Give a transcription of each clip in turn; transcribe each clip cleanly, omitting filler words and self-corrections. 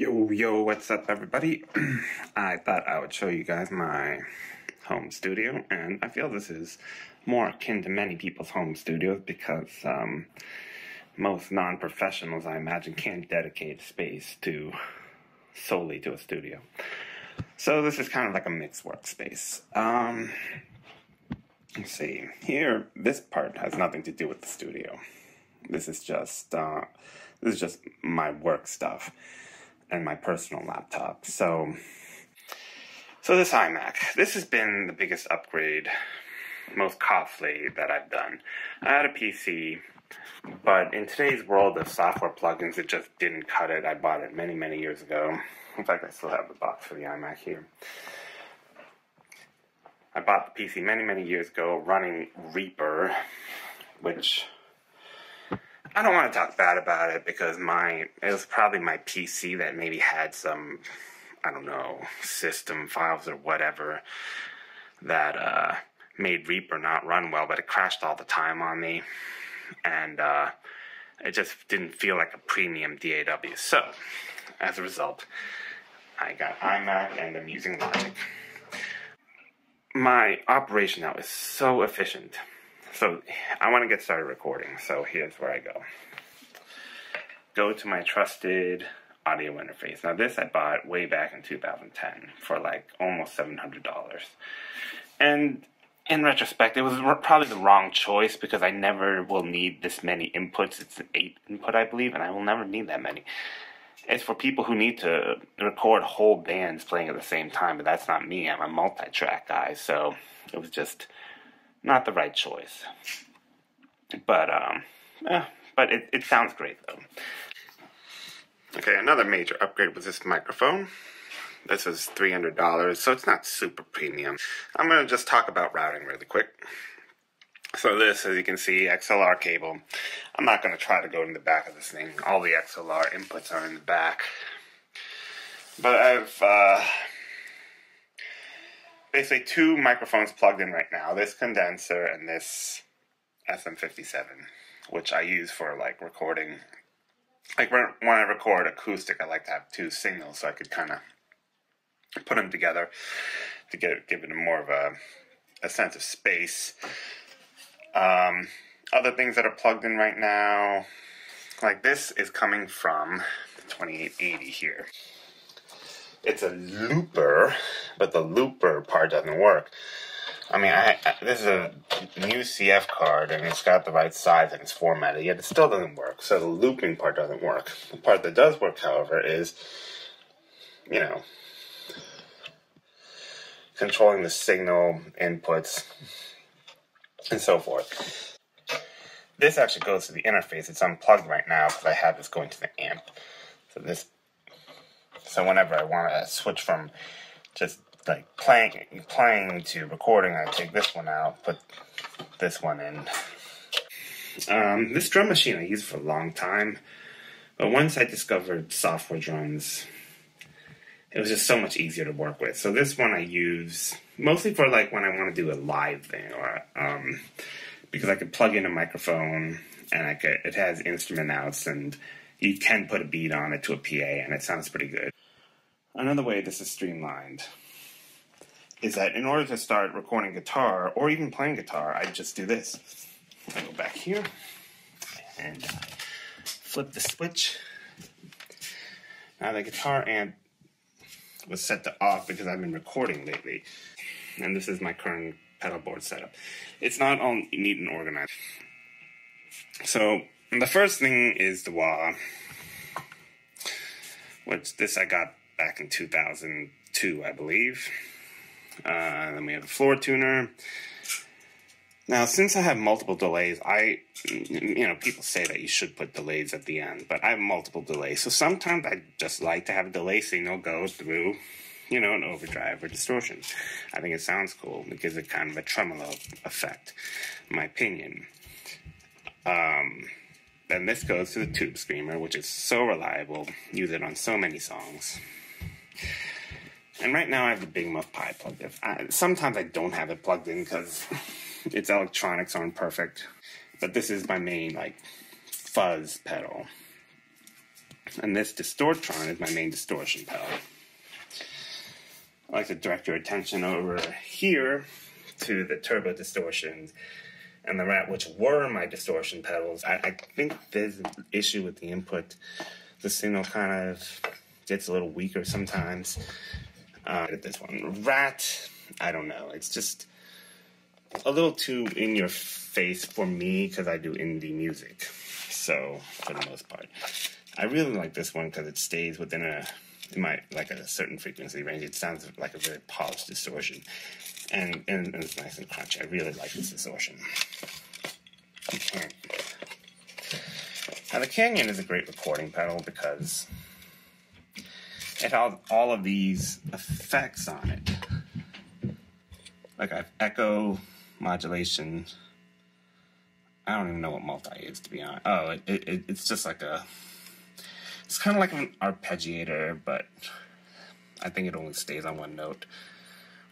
Yo, what's up, everybody? I thought I would show you guys my home studio, and I feel this is more akin to many people's home studios because most non-professionals, I imagine, can't dedicate space solely to a studio. So this is kind of like a mixed workspace. Let's see. Here, this part has nothing to do with the studio. This is just my work stuff and my personal laptop. So this iMac, this has been the biggest upgrade, most costly that I've done. I had a PC, but in today's world of software plugins, it just didn't cut it. I bought it many, many years ago. In fact, I still have the box for the iMac here. I bought the PC many, many years ago running Reverb, which I don't want to talk bad about it because it was probably my PC that maybe had some, I don't know, system files or whatever that made Reaper not run well, but it crashed all the time on me, and it just didn't feel like a premium DAW. So, as a result, I got iMac and I'm using Logic. My operation now is so efficient. So I want to get started recording, so here's where I go. Go to my trusted audio interface. Now this I bought way back in 2010 for like almost $700. And in retrospect, it was probably the wrong choice because I never will need this many inputs. It's an 8 input, I believe, and I will never need that many. It's for people who need to record whole bands playing at the same time, but that's not me. I'm a multi-track guy, so it was just not the right choice. But it sounds great, though. Okay, another major upgrade was this microphone. This is $300, so it's not super premium. I'm going to just talk about routing really quick. So this, as you can see, XLR cable. I'm not going to try to go in the back of this thing. All the XLR inputs are in the back. But I've basically two microphones plugged in right now. This condenser and this SM57, which I use for like recording. Like when I record acoustic, I like to have two signals so I could kind of put them together to give it more of a sense of space. Other things that are plugged in right now, like this is coming from the 2880 here. It's a looper, but the looper part doesn't work. I mean, this is a new CF card, and it's got the right size and it's formatted, yet it still doesn't work. So the looping part doesn't work. The part that does work, however, is, you know, controlling the signal inputs and so forth. This actually goes to the interface. It's unplugged right now because I have this going to the amp. So whenever I want to switch from just like playing to recording, I take this one out, put this one in. This drum machine I used for a long time, but once I discovered software drums, it was just so much easier to work with. So this one I use mostly for like when I want to do a live thing, or because I could plug in a microphone and it has instrument outs, and you can put a beat on it to a PA and it sounds pretty good. Another way this is streamlined is that in order to start recording guitar or even playing guitar, I just do this. I go back here and flip the switch. Now the guitar amp was set to off because I've been recording lately, and this is my current pedal board setup. It's not all neat and organized. So the first thing is the wah, which this I got back in 2002, I believe. Then we have the floor tuner. Now, since I have multiple delays, people say that you should put delays at the end, but I have multiple delays. So sometimes I just like to have a delay signal go through, an overdrive or distortion. I think it sounds cool. It gives it kind of a tremolo effect, in my opinion. Then this goes to the tube screamer, which is so reliable. Use it on so many songs. And right now I have the Big Muff Pi plugged in. Sometimes I don't have it plugged in because its electronics aren't perfect. But this is my main, fuzz pedal. And this Distortion is my main distortion pedal. I like to direct your attention over here to the turbo distortions and the rat, which were my distortion pedals. I think there's an issue with the input. The signal kind of gets a little weaker sometimes. This one, rat, I don't know. It's just a little too in your face for me because I do indie music. So for the most part, I really like this one because it stays within a certain frequency range. It sounds like a very polished distortion, and it's nice and crunchy. I really like this distortion. Now the Canyon is a great recording pedal because it has all of these effects on it. Like I have echo, modulation. I don't even know what multi is, to be honest. Oh, it's just like it's kind of like an arpeggiator, but I think it only stays on one note.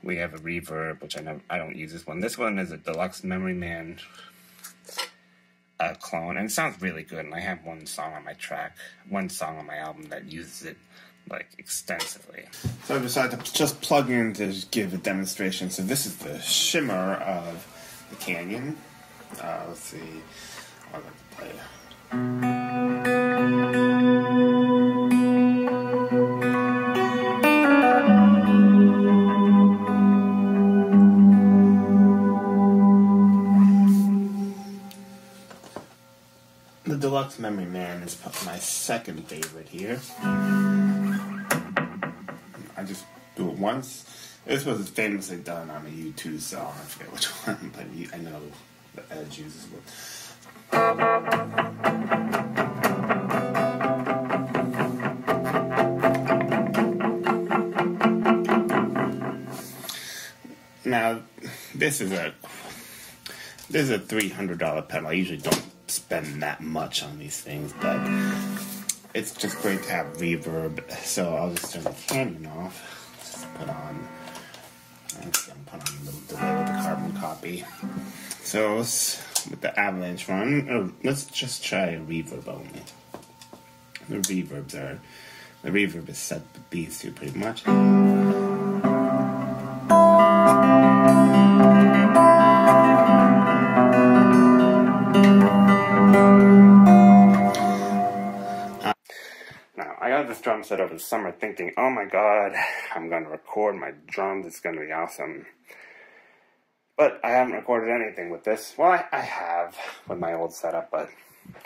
We have a reverb, which I don't use this one. This one is a deluxe Memory Man clone, and it sounds really good. And I have one song on my album that uses it like extensively. So I decided to just plug in to give a demonstration. So this is the shimmer of the Canyon. Let's see. I'd like to play it. The Deluxe Memory Man is my second favorite here. I just do it once. This was famously done on a U2 song. I forget which one, but I know the Edge uses it. Now, this is a $300 pedal. I usually don't spend that much on these things, but it's just great to have reverb. So I'll just turn the Canyon off. Just put on. I'm putting on a little delay with the carbon copy. So with the Avalanche run, let's just try a reverb only. The reverb is set with these two pretty much. I got this drum set over the summer thinking, oh my god, I'm going to record my drums, it's going to be awesome. But I haven't recorded anything with this. Well, I have with my old setup, but the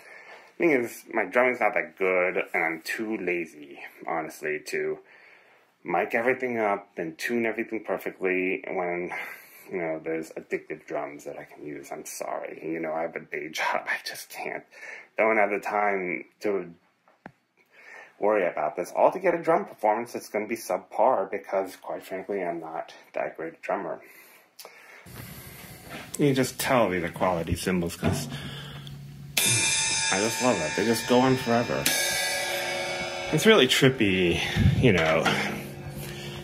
thing is, my drumming's not that good, and I'm too lazy, honestly, to mic everything up and tune everything perfectly when, there's addictive drums that I can use. I'm sorry. I have a day job. I just don't have the time to worry about this. All to get a drum performance that's going to be subpar because, quite frankly, I'm not that great a drummer. You can just tell these are quality cymbals because I just love it. They just go on forever. It's really trippy,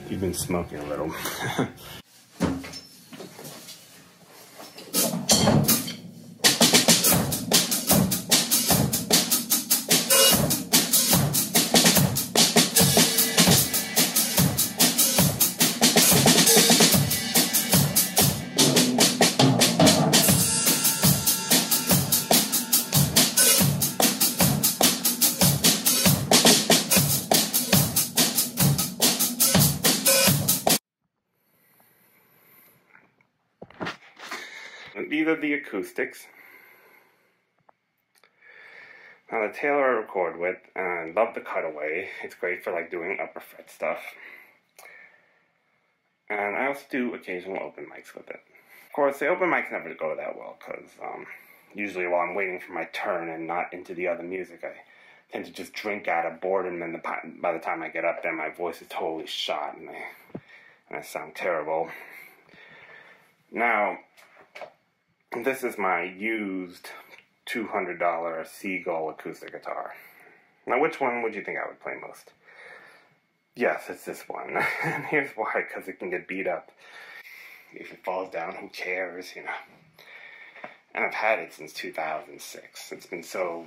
You've been smoking a little. These are the Acoustics. Now the Taylor I record with, and I love the cutaway. It's great for doing upper fret stuff. And I also do occasional open mics with it. Of course, the open mics never go that well because usually while I'm waiting for my turn and not into the other music, I tend to just drink out of boredom, and by the time I get up there, my voice is totally shot and I sound terrible. Now, this is my used $200 Seagull acoustic guitar. Now, which one would you think I would play most? Yes, it's this one. And here's why, because it can get beat up. If it falls down, who cares, And I've had it since 2006. It's been so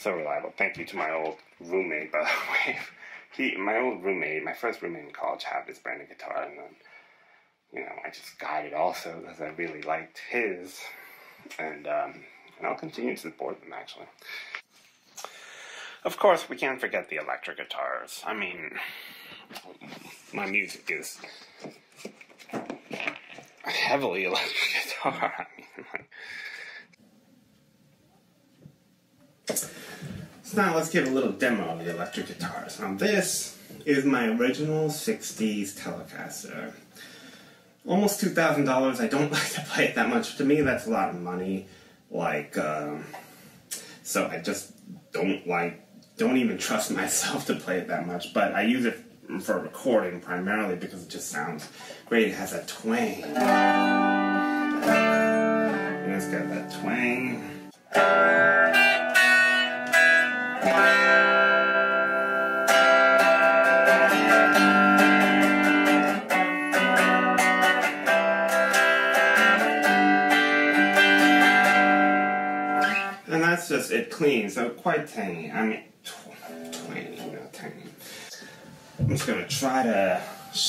So reliable. Thank you to my old roommate, by the way. My first roommate in college had this brand new guitar, and then, you know, I just got it also because I really liked his, and I'll continue to support them, actually. Of course, we can't forget the electric guitars. I mean, my music is heavily electric guitar. I mean, like... So now let's give a little demo of the electric guitars. Now this is my original 60s Telecaster. Almost $2,000. I don't like to play it that much. To me, that's a lot of money. Like, so I just don't even trust myself to play it that much. But I use it for recording primarily because it just sounds great. It has that twang. And it's got that twang. And that's just it clean, so quite tangy. I mean, twangy, not tangy. I'm just gonna try to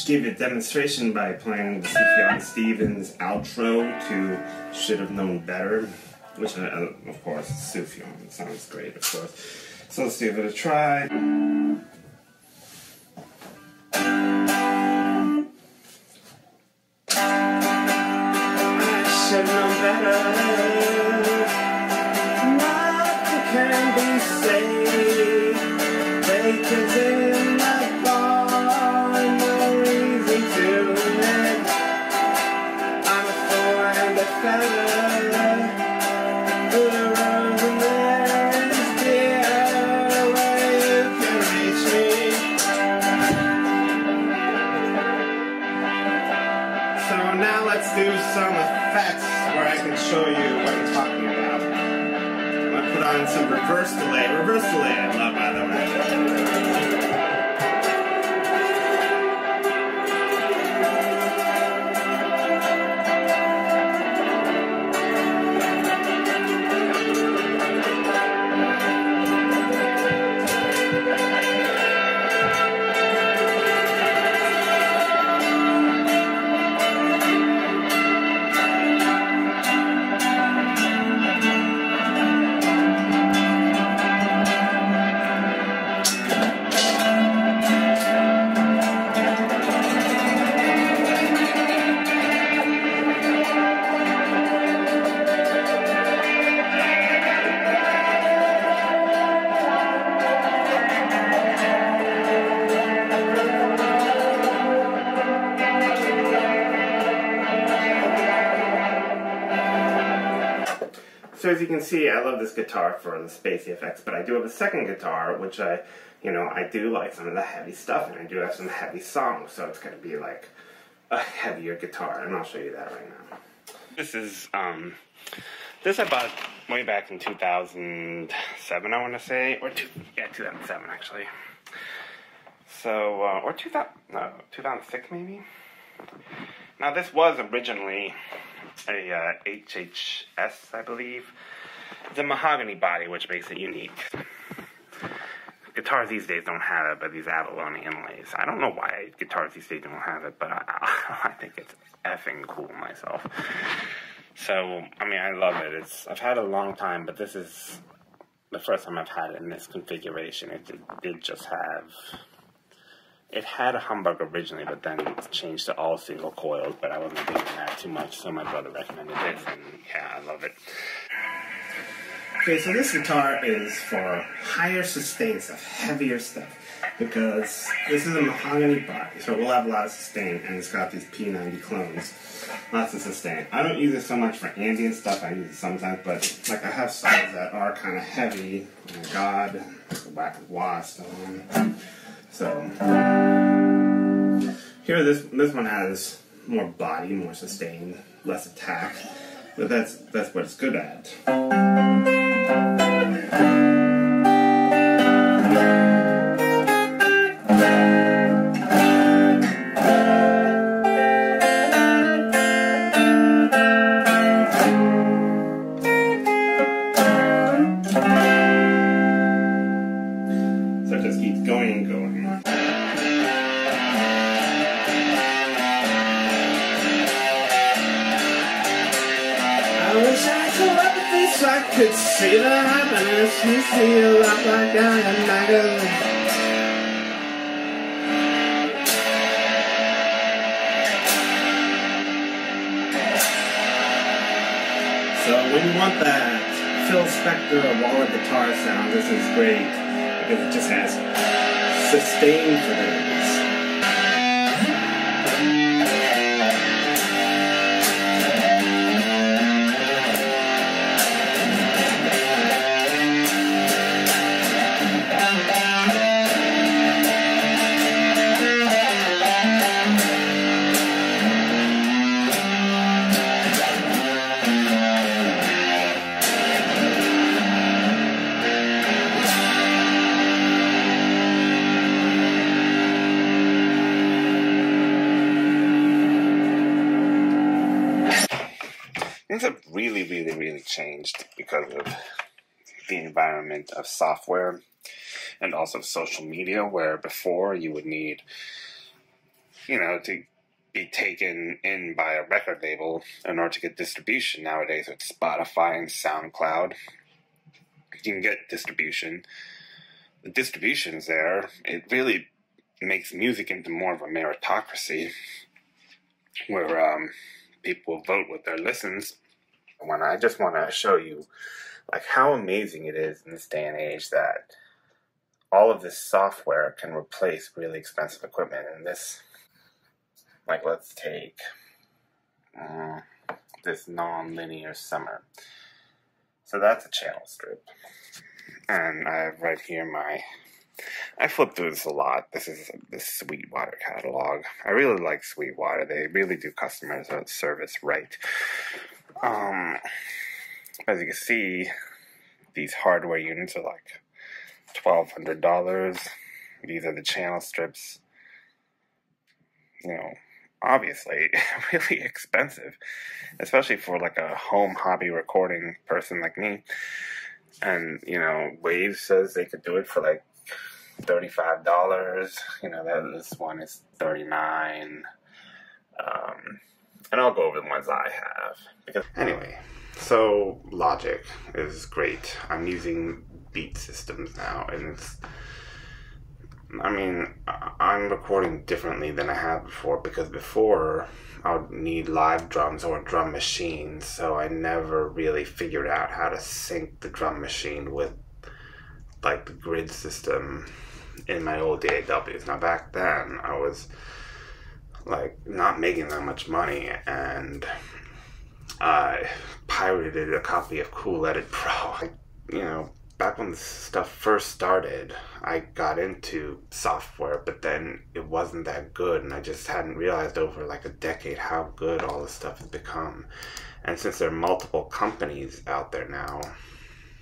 give you a demonstration by playing the Sufjan Stevens outro to Should Have Known Better, which, of course, is Sufjan. It sounds great, of course. So let's give it a try. I should know better. Can be saved. Bakers in the bar, no reason to live. I'm a fool and a feather. The road from there is dear, where you can reach me. So now let's do some effects where I can show you what I'm talking about. Put on some reverse delay. Reverse delay I love, by the way. So as you can see, I love this guitar for the spacey effects, but I do have a second guitar, which I do like some of the heavy stuff, and I do have some heavy songs, so it's going to be like a heavier guitar, and I'll show you that right now. This is, this I bought way back in 2007, I want to say, or 2007 actually. So, or 2006 maybe? Now this was originally a HHS, I believe. It's a mahogany body, which makes it unique. Guitars these days don't have it, but these abalone inlays. I don't know why guitars these days don't have it, but I think it's effing cool myself. So, I mean, I love it. I've had it a long time, but this is the first time I've had it in this configuration. It did just have... It had a humbucker originally, but then it changed to all single coils, but I wasn't digging that too much, so my brother recommended this, and yeah, I love it. Okay, so this guitar is for higher sustain stuff, heavier stuff, because this is a mahogany body, so we'll have a lot of sustain, and it's got these P90 clones, lots of sustain. I don't use it so much for ambient stuff, I use it sometimes, but like I have songs that are kind of heavy. Oh my god, the Whack of Wasp. So here, this one has more body, more sustain, less attack, but that's what it's good at. keep going and going. I wish I had telepathy so I could see the happiness you see a lot like I am magazine. So when you want that Phil Spector of all the guitar sounds, this is great because it just has sustain for this. Things have really changed because of the environment of software and also social media, where before you would need, to be taken in by a record label in order to get distribution. Nowadays with Spotify and SoundCloud, you can get distribution. The distribution's there. It really makes music into more of a meritocracy, where people vote with their listens. When I just want to show you how amazing it is in this day and age that all of this software can replace really expensive equipment. And this, let's take this non-linear summer. So that's a channel strip. And I have right here I flip through this a lot. This is the Sweetwater Catalog. I really like Sweetwater. They really do customer service right. As you can see, these hardware units are $1,200. These are the channel strips. Obviously, really expensive, especially for a home hobby recording person like me. And, Wave says they could do it for $35. This one is $39. And I'll go over the ones I have. Anyway, so Logic is great. I'm using Beat Systems now, and I'm recording differently than I have before, because before I would need live drums or drum machines, so I never really figured out how to sync the drum machine with the grid system in my old DAWs. Now back then I was not making that much money, and I pirated a copy of Cool Edit Pro. Back when this stuff first started, I got into software, but then it wasn't that good, and I just hadn't realized over a decade how good all this stuff has become. And since there are multiple companies out there now,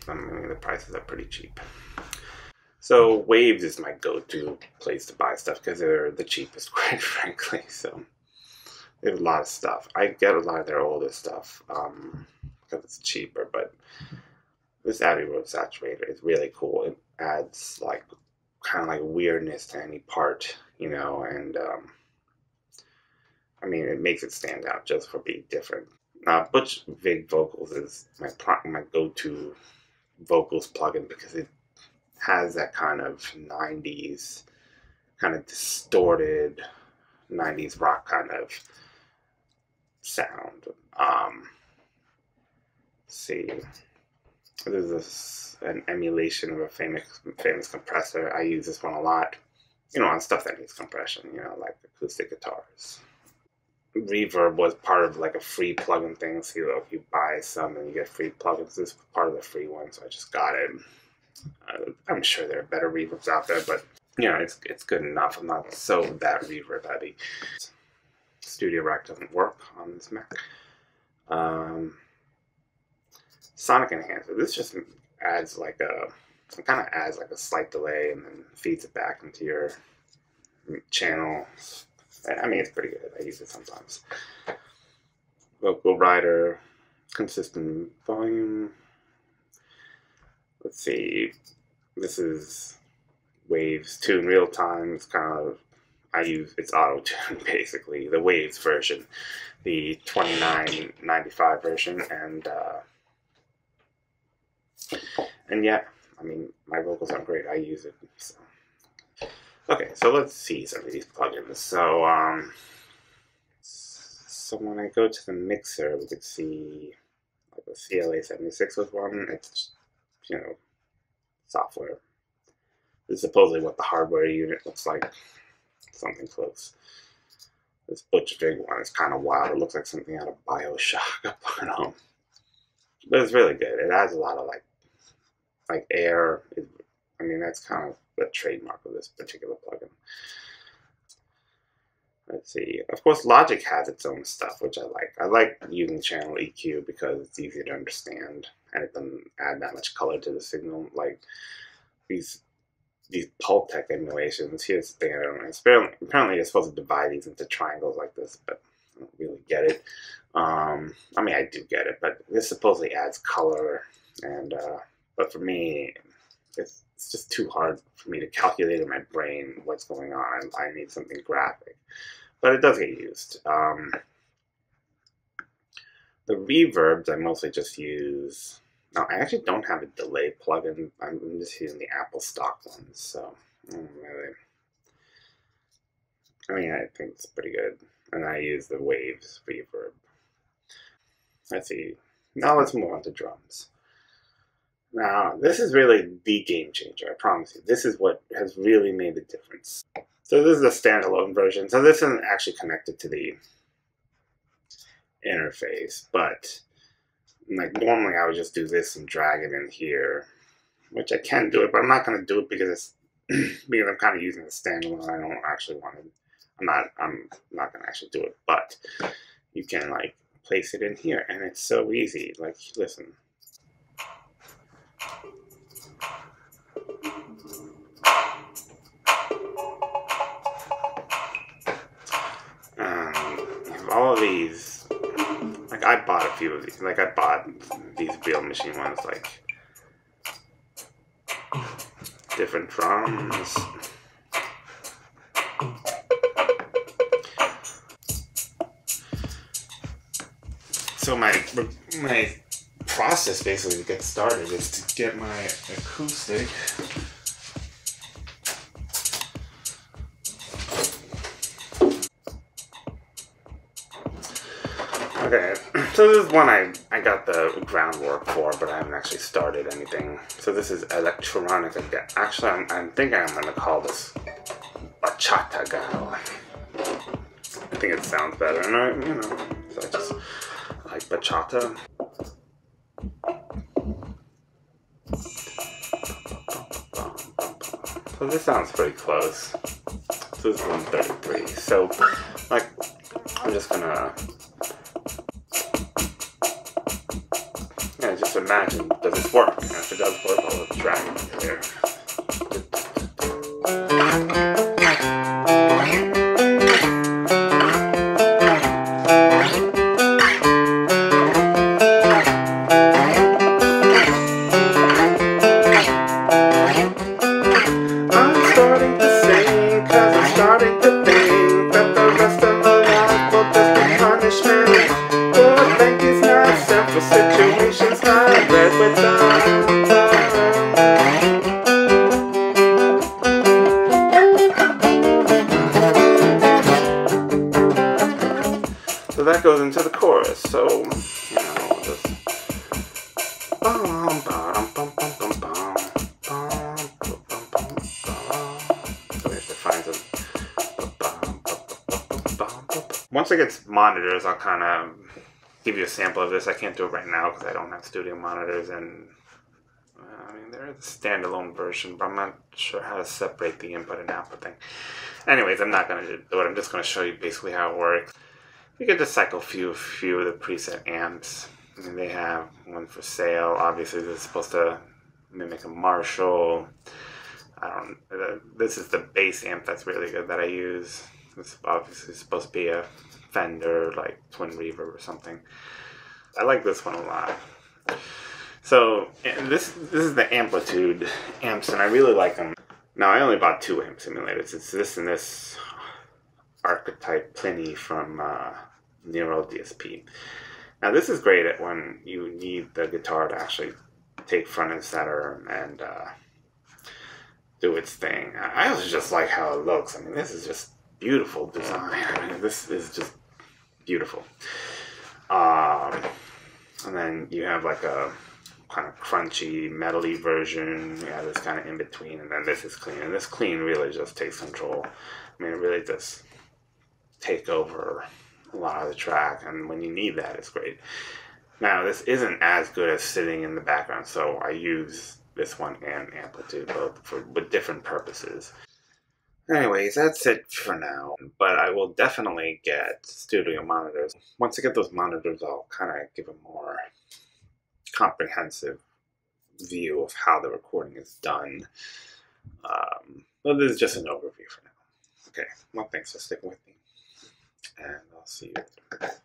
the prices are pretty cheap. So Waves is my go-to place to buy stuff because they're the cheapest, quite frankly. So they have a lot of stuff. I get a lot of their older stuff because it's cheaper, but this Abbey Road Saturator is really cool. It adds kind of weirdness to any part, and it makes it stand out just for being different. Butch Vig Vocals is my go-to vocals plugin because it has that kind of 90s, kind of distorted 90s rock kind of sound. See, this is an emulation of a famous compressor. I use this one a lot, on stuff that needs compression, like acoustic guitars. Reverb was part of a free plugin thing, so if you buy some and you get free plugins, this is part of the free one, so I just got it. I'm sure there are better reverbs out there, but it's good enough. I'm not that reverb heavy. Studio Rack doesn't work on this Mac. Sonic Enhancer. This just adds a slight delay and then feeds it back into your channel. It's pretty good. I use it sometimes. Vocal Rider, consistent volume. Let's see. This is Waves too in real time. It's kind of, it's auto-tune basically, the Waves version, the 2995 version, and yeah, I mean, my vocals aren't great, I use it, so. Okay, so let's see some of these plugins. So when I go to the mixer, we could see like the CLA76 was one. It's, you know, software. This is supposedly what the hardware unit looks like. Something close. This Butch Vig one is kind of wild. It looks like something out of BioShock. I don't know. But it's really good. It adds a lot of like air. I mean, that's kind of the trademark of this particular plugin. Let's see. Of course, Logic has its own stuff, which I like. I like using channel EQ because it's easier to understand and it doesn't add that much color to the signal. Like these Pultec emulations. Here's the thing I don't know. Apparently, you're supposed to divide these into triangles like this, but I don't really get it. I mean, I do get it, but this supposedly adds color, and but for me, it's just too hard for me to calculate in my brain what's going on. I need something graphic. But it does get used. The reverbs I mostly just use. Now, I actually don't have a delay plugin. I'm just using the Apple stock ones, so really. I mean, I think it's pretty good. And I use the Waves reverb. Let's see. Now let's move on to drums. Now, this is really the game changer, I promise you. This is what has really made the difference. So this is a standalone version. So this isn't actually connected to the interface, but like normally I would just do this and drag it in here, which I can do it, but I'm not going to do it because it's because I'm kind of using the standalone. I don't actually want to. I'm not going to actually do it, but you can like place it in here, and it's so easy. Like, listen. All of these, like I bought a few of these, like I bought these Real Machine ones, like different drums. So my process basically to get started is to get my acoustic. Okay, so this is one I got the groundwork for, but I haven't actually started anything. So this is electronic again. Actually, I'm thinking I'm going to call this Bachata Gal. I think it sounds better, and you know, so I just like bachata. So this sounds pretty close. So this is 133. So, like, I'm just gonna. Yeah, just imagine, does this work? And if it does work, I'll drag it there. I'm starting to sing, 'cause I'm starting to think that the rest of my life will just be punishment. For thank yous not sent for situations not read with them. So that goes into the chorus. So, you know, just so we have to find some. Once I get monitors, I'll kind of give you a sample of this. I can't do it right now because I don't have studio monitors, and I mean there is a standalone version, but I'm not sure how to separate the input and output thing. Anyways, I'm not going to do it. I'm just going to show you basically how it works. You get to cycle a few of the preset amps. I mean, they have one for sale. Obviously, this is supposed to mimic a Marshall. This is the bass amp that's really good that I use. It's obviously supposed to be a Fender, like Twin Reverb or something. I like this one a lot. So this is the Amplitude Amps, and I really like them. Now, I only bought 2 amp simulators. It's this and this Archetype Pliny from Nero DSP. Now, this is great at when you need the guitar to actually take front and center and do its thing. I also just like how it looks. I mean, this is just beautiful design. I mean, this is just beautiful. And then you have like a kind of crunchy, metally version. You have this kind of in between, and then this is clean. And this clean really just takes control. I mean, it really does take over a lot of the track, and when you need that, it's great. Now, this isn't as good as sitting in the background, so I use this one and Amplitude both with different purposes. Anyways, that's it for now, but I will definitely get studio monitors. Once I get those monitors, I'll kind of give a more comprehensive view of how the recording is done. But this is just an overview for now. Okay, well, thanks for sticking with me, and I'll see you later.